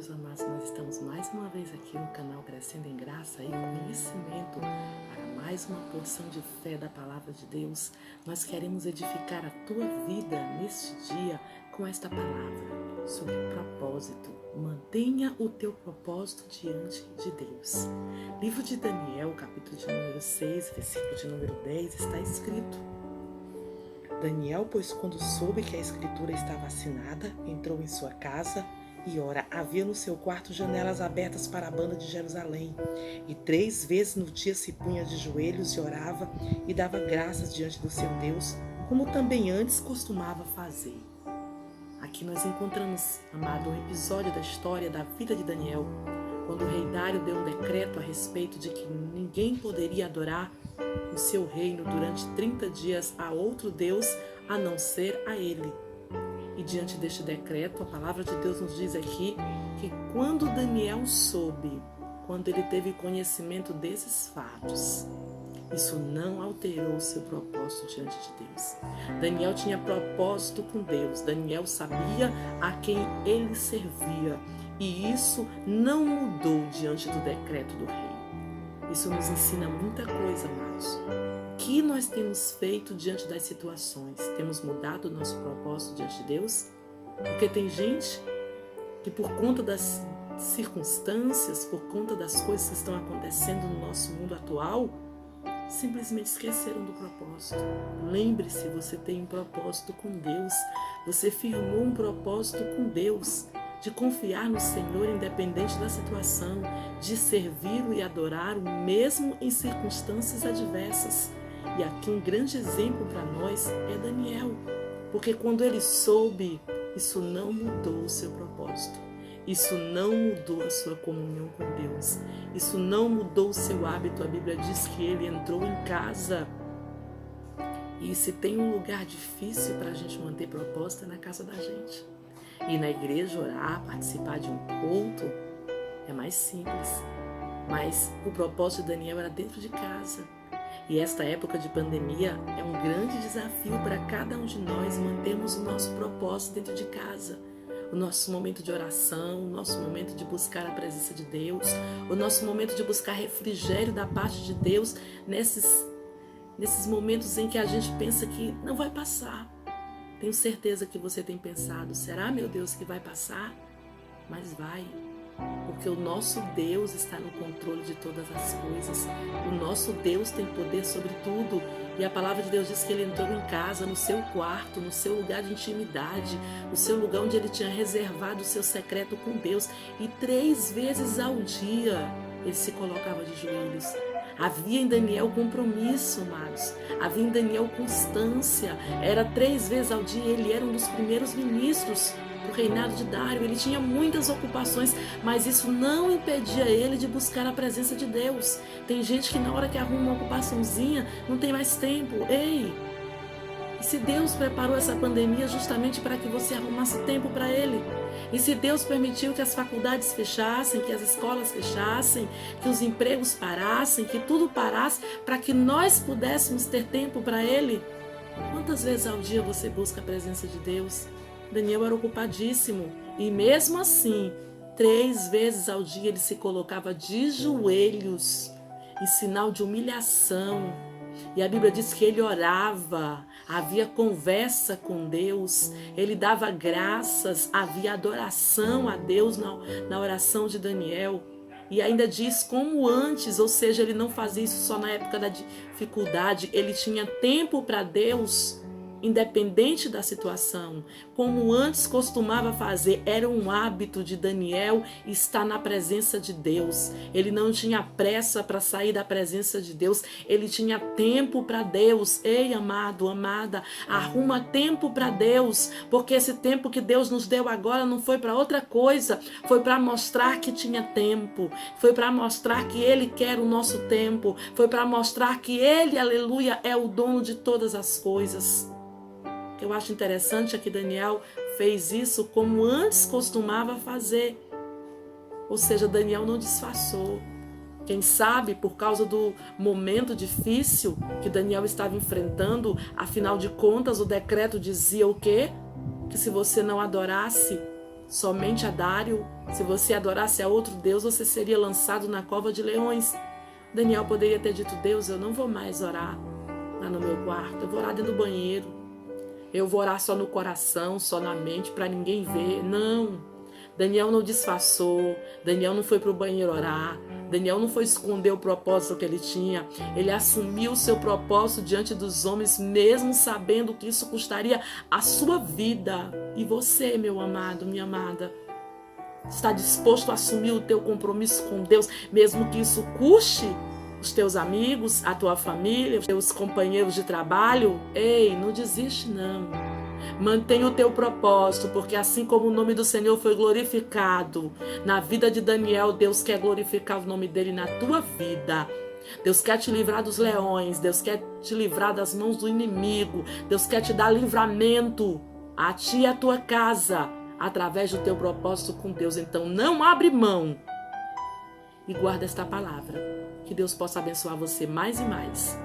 meus amados, nós estamos mais uma vez aqui no canal Crescendo em Graça e Conhecimento para mais uma porção de fé da Palavra de Deus. Nós queremos edificar a tua vida neste dia com esta palavra sobre propósito. Mantenha o teu propósito diante de Deus. Livro de Daniel, capítulo de número 6, versículo de número 10, está escrito: Daniel, pois quando soube que a escritura estava assinada, entrou em sua casa e, ora, havia no seu quarto janelas abertas para a banda de Jerusalém. E 3 vezes no dia se punha de joelhos e orava e dava graças diante do seu Deus, como também antes costumava fazer. Aqui nós encontramos, amado, um episódio da história da vida de Daniel, quando o rei Dário deu um decreto a respeito de que ninguém poderia adorar o seu reino durante 30 dias a outro Deus a não ser a ele. E diante deste decreto, a palavra de Deus nos diz aqui que quando Daniel soube, quando ele teve conhecimento desses fatos, isso não alterou o seu propósito diante de Deus. Daniel tinha propósito com Deus, Daniel sabia a quem ele servia, e isso não mudou diante do decreto do rei. Isso nos ensina muita coisa, amados. O que nós temos feito diante das situações? Temos mudado o nosso propósito diante de Deus? Porque tem gente que, por conta das circunstâncias, por conta das coisas que estão acontecendo no nosso mundo atual, simplesmente esqueceram do propósito. Lembre-se, você tem um propósito com Deus. Você firmou um propósito com Deus, de confiar no Senhor independente da situação, de servi-lo e adorá-lo mesmo em circunstâncias adversas. E aqui um grande exemplo para nós é Daniel, porque quando ele soube, isso não mudou o seu propósito, isso não mudou a sua comunhão com Deus, isso não mudou o seu hábito. A Bíblia diz que ele entrou em casa. E se tem um lugar difícil para a gente manter propósito, é na casa da gente. Ir na igreja, orar, participar de um culto é mais simples. Mas o propósito de Daniel era dentro de casa. E esta época de pandemia é um grande desafio para cada um de nós mantermos o nosso propósito dentro de casa. O nosso momento de oração, o nosso momento de buscar a presença de Deus, o nosso momento de buscar refrigério da parte de Deus nesses momentos em que a gente pensa que não vai passar. Tenho certeza que você tem pensado, será, meu Deus, que vai passar? Mas vai, porque o nosso Deus está no controle de todas as coisas. O nosso Deus tem poder sobre tudo. E a palavra de Deus diz que ele entrou em casa, no seu quarto, no seu lugar de intimidade, no seu lugar onde ele tinha reservado o seu secreto com Deus. E 3 vezes ao dia ele se colocava de joelhos. Havia em Daniel compromisso, amados. Havia em Daniel constância. Era 3 vezes ao dia. Ele era um dos primeiros ministros do reinado de Dário. Ele tinha muitas ocupações, mas isso não impedia ele de buscar a presença de Deus. Tem gente que na hora que arruma uma ocupaçãozinha não tem mais tempo. Ei! E se Deus preparou essa pandemia justamente para que você arrumasse tempo para Ele? E se Deus permitiu que as faculdades fechassem, que as escolas fechassem, que os empregos parassem, que tudo parasse, para que nós pudéssemos ter tempo para Ele? Quantas vezes ao dia você busca a presença de Deus? Daniel era ocupadíssimo e mesmo assim, 3 vezes ao dia ele se colocava de joelhos, em sinal de humilhação. E a Bíblia diz que ele orava, havia conversa com Deus, ele dava graças, havia adoração a Deus na oração de Daniel. E ainda diz como antes, ou seja, ele não fazia isso só na época da dificuldade, ele tinha tempo para Deus, independente da situação, como antes costumava fazer. Era um hábito de Daniel estar na presença de Deus. Ele não tinha pressa para sair da presença de Deus, ele tinha tempo para Deus. Ei, amado, amada, arruma tempo para Deus, porque esse tempo que Deus nos deu agora não foi para outra coisa, foi para mostrar que tinha tempo, foi para mostrar que Ele quer o nosso tempo, foi para mostrar que Ele, aleluia, é o dono de todas as coisas. O que eu acho interessante é que Daniel fez isso como antes costumava fazer. Ou seja, Daniel não disfarçou. Quem sabe, por causa do momento difícil que Daniel estava enfrentando, afinal de contas, o decreto dizia o quê? Que se você não adorasse somente a Dário. Se você adorasse a outro Deus, você seria lançado na cova de leões. Daniel poderia ter dito: Deus, eu não vou mais orar lá no meu quarto, eu vou orar dentro do banheiro. Eu vou orar só no coração, só na mente, para ninguém ver. Não. Daniel não disfarçou. Daniel não foi para o banheiro orar. Daniel não foi esconder o propósito que ele tinha. Ele assumiu o seu propósito diante dos homens, mesmo sabendo que isso custaria a sua vida. E você, meu amado, minha amada, está disposto a assumir o teu compromisso com Deus, mesmo que isso custe os teus amigos, a tua família, os teus companheiros de trabalho? Ei, não desiste não. Mantenha o teu propósito, porque assim como o nome do Senhor foi glorificado na vida de Daniel, Deus quer glorificar o nome dele na tua vida. Deus quer te livrar dos leões, Deus quer te livrar das mãos do inimigo, Deus quer te dar livramento a ti e a tua casa, através do teu propósito com Deus. Então não abre mão e guarda esta palavra. Que Deus possa abençoar você mais e mais.